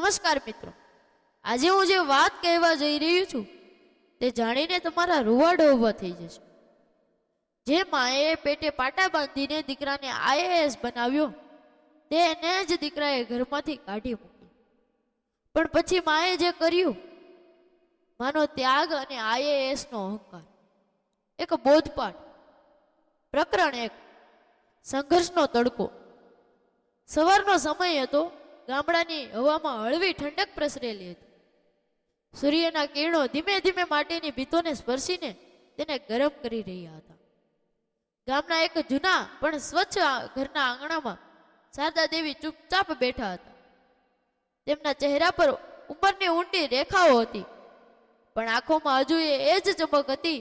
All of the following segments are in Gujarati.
નમસ્કાર મિત્રો, આજે હું જે વાત કહેવા જઈ રહ્યો છું તે જાણીને તમારા રૂવાડા ઊભા થઈ જશે. જે માએ પેટે પાટા બાંધીને દીકરાને આઈએએસ બનાવ્યો તેને જ દીકરાએ ઘરમાંથી કાઢી મૂકી. પણ પછી માએ જે કર્યું, માનો ત્યાગ અને આઈએએસ નો અહંકાર. એક બોધપાઠ. પ્રકરણ 1. સંઘર્ષનો તડકો. સવારનો સમય હતો. ગામડાની હવામાં હળવી ઠંડક પ્રસરેલી હતી. સૂર્યના કિરણો ધીમે ધીમે માટીની ભીતોને સ્પર્શીને તેને ગરમ કરી રહ્યા હતા. ગામના એક જૂના પણ સ્વચ્છ ઘરના આંગણામાં શારદા દેવી ચૂપચાપ બેઠા હતા. તેમના ચહેરા પર ઉંમરની ઊંડી રેખાઓ હતી, પણ આંખોમાં હજુ એ જ ચમક હતી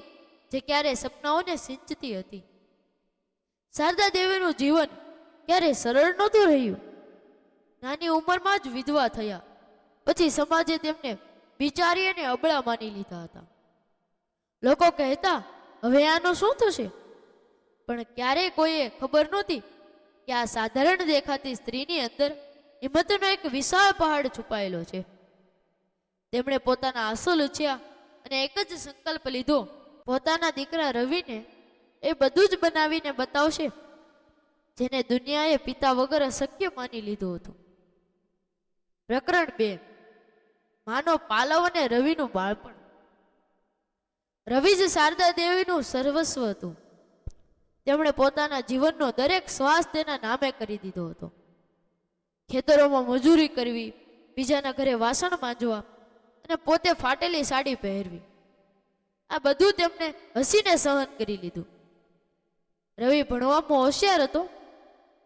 જે ક્યારે સપનાઓને સિંચતી હતી. શારદા દેવીનું જીવન ક્યારે સરળ નહોતું રહ્યું. નાની ઉંમરમાં જ વિધવા થયા. પછી સમાજે તેમને બિચારી અને અબળા માની લીધા હતા. લોકો કહેતા, હવે આનું શું થશે? પણ ક્યારેય કોઈએ ખબર નહોતી કે આ સાધારણ દેખાતી સ્ત્રીની અંદર હિંમતનો એક વિશાળ પહાડ છુપાયેલો છે. તેમણે પોતાના આંસુ લૂછ્યા અને એક જ સંકલ્પ લીધો, પોતાના દીકરા રવિને એ બધું જ બનાવીને બતાવશે જેને દુનિયાએ પિતા વગર અશક્ય માની લીધું હતું. પ્રકરણ 2. માનો પાલવ અને રવિનું બાળપણ. રવિ જ શારદા દેવીનું સર્વસ્વ હતું. તેમણે પોતાના જીવનનો દરેક શ્વાસ તેના નામે કરી દીધો હતો. ખેતરોમાં મજૂરી કરવી, બીજાના ઘરે વાસણ માંજવા અને પોતે ફાટેલી સાડી પહેરવી, આ બધું તેમને હસીને સહન કરી લીધું. રવિ ભણવામાં હોશિયાર હતો.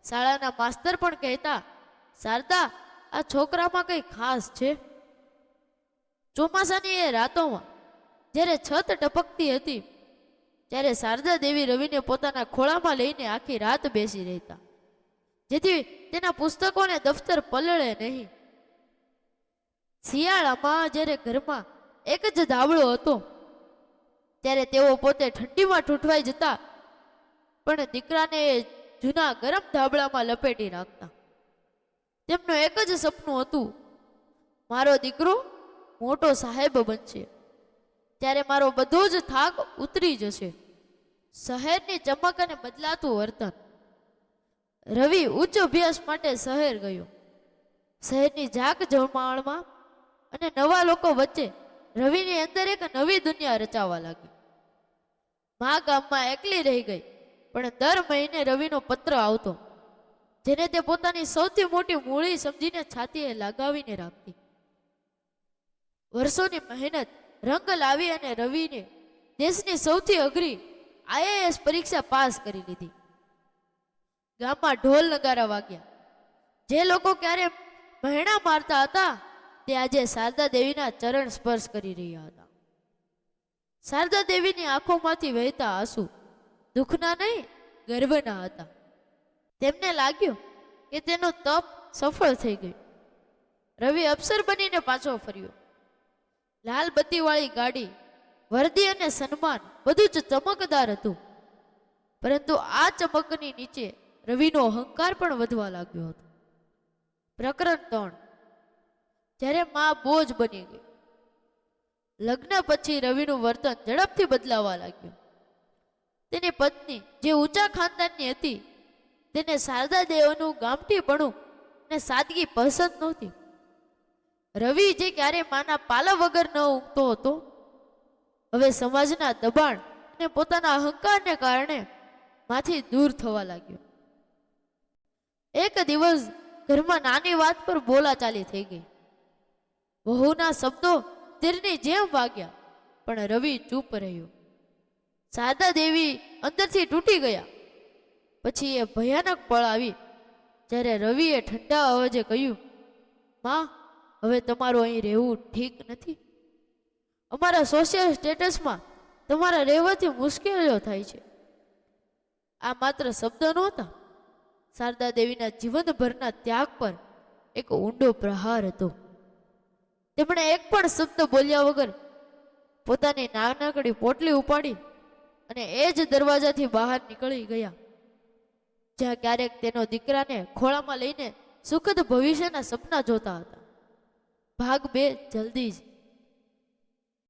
શાળાના માસ્તર પણ કહેતા, શારદા, આ છોકરામાં કઈ ખાસ છે. ચોમાસાની એ રાતોમાં જ્યારે છત ટપકતી હતી ત્યારે શારદા દેવી રવિને પોતાના ખોળામાં લઈને આખી રાત બેસી રહેતા, જેથી તેના પુસ્તકોને દફતર પલળે નહીં. શિયાળામાં જ્યારે ઘરમાં એક જ ધાબળો હતો ત્યારે તેઓ પોતે ઠંડીમાં ઠૂંઠવાઈ જતા, પણ દીકરાને જૂના ગરમ ધાબળામાં લપેટી રાખતા. તેમનું એક જ સપનું હતું, મારો દીકરો મોટો સાહેબ બનશે ત્યારે મારો બધો જ થાક ઉતરી જશે. શહેરની ચમક અને બદલાતું વર્તન. રવિ ઉચ્ચ અભ્યાસ માટે શહેર ગયો. શહેરની જાક જમાળમાં અને નવા લોકો વચ્ચે રવિની અંદર એક નવી દુનિયા રચાવા લાગી. મા ગામમાં એકલી રહી ગઈ, પણ દર મહિને રવિનો પત્ર આવતો, જેને તે પોતાની સૌથી મોટી મૂડી સમજીને છાતીએ લગાવીને રાખતી. વર્ષોની મહેનત રંગ લાવી અને રવિને દેશની સૌથી અઘરી આઈએએસ પરીક્ષા પાસ કરી લીધી. ગામમાં ઢોલ નગારા વાગ્યા. જે લોકો ક્યારે મહેણા મારતા હતા તે આજે શારદા દેવીના ચરણ સ્પર્શ કરી રહ્યા હતા. શારદા દેવીની આંખોમાંથી વહેતા આંસુ દુઃખના નહીં, ગર્વના હતા. તેમને લાગ્યું કે તેનું તપ સફળ થઈ ગયું. રવિ અફસર બનીને પાછો ફર્યો. લાલ બત્તીવાળી ગાડી, વર્દી અને સન્માન બધું જ ચમકદાર હતું. પરંતુ આ ચમકની નીચે રવિનો અહંકાર પણ વધવા લાગ્યો હતો. પ્રકરણ 3. જ્યારે મા બોજ બની ગઈ. લગ્ન પછી રવિનું વર્તન ઝડપથી બદલાવા લાગ્યું. તેની પત્ની જે ઊંચા ખાનદાનની હતી તેને શારદા દેવનું ગામઠીપણું અને સાદગી પસંદ નહોતી. રવિ જે ક્યારે માના પાલા વગર ન ઊંઘતો હતો, હવે સમાજના દબાણ અને પોતાના અહંકારને કારણે માંથી દૂર થવા લાગ્યો. એક દિવસ ઘરમાં નાની વાત પર બોલાચાલી થઈ ગઈ. વહુના શબ્દો તીરની જેમ વાગ્યા, પણ રવિ ચૂપ રહ્યો. શારદા દેવી અંદરથી તૂટી ગયા. પછી એ ભયાનક પળ આવી જ્યારે રવિએ ઠંડા અવાજે કહ્યું, માં, હવે તમારું અહીં રહેવું ઠીક નથી. અમારા સોશિયલ સ્ટેટસમાં તમારા રહેવાથી મુશ્કેલીઓ થાય છે. આ માત્ર શબ્દ નહોતા, શારદા દેવીના જીવનભરના ત્યાગ પર એક ઊંડો પ્રહાર હતો. તેમણે એક પણ શબ્દ બોલ્યા વગર પોતાની નાનકડી પોટલી ઉપાડી અને એ જ દરવાજાથી બહાર નીકળી ગયા, જ્યાં ક્યારેક તેનો દીકરાને ખોળામાં લઈને સુખદ ભવિષ્યના સપના જોતા હતા. ભાગ 2 જલ્દી જ.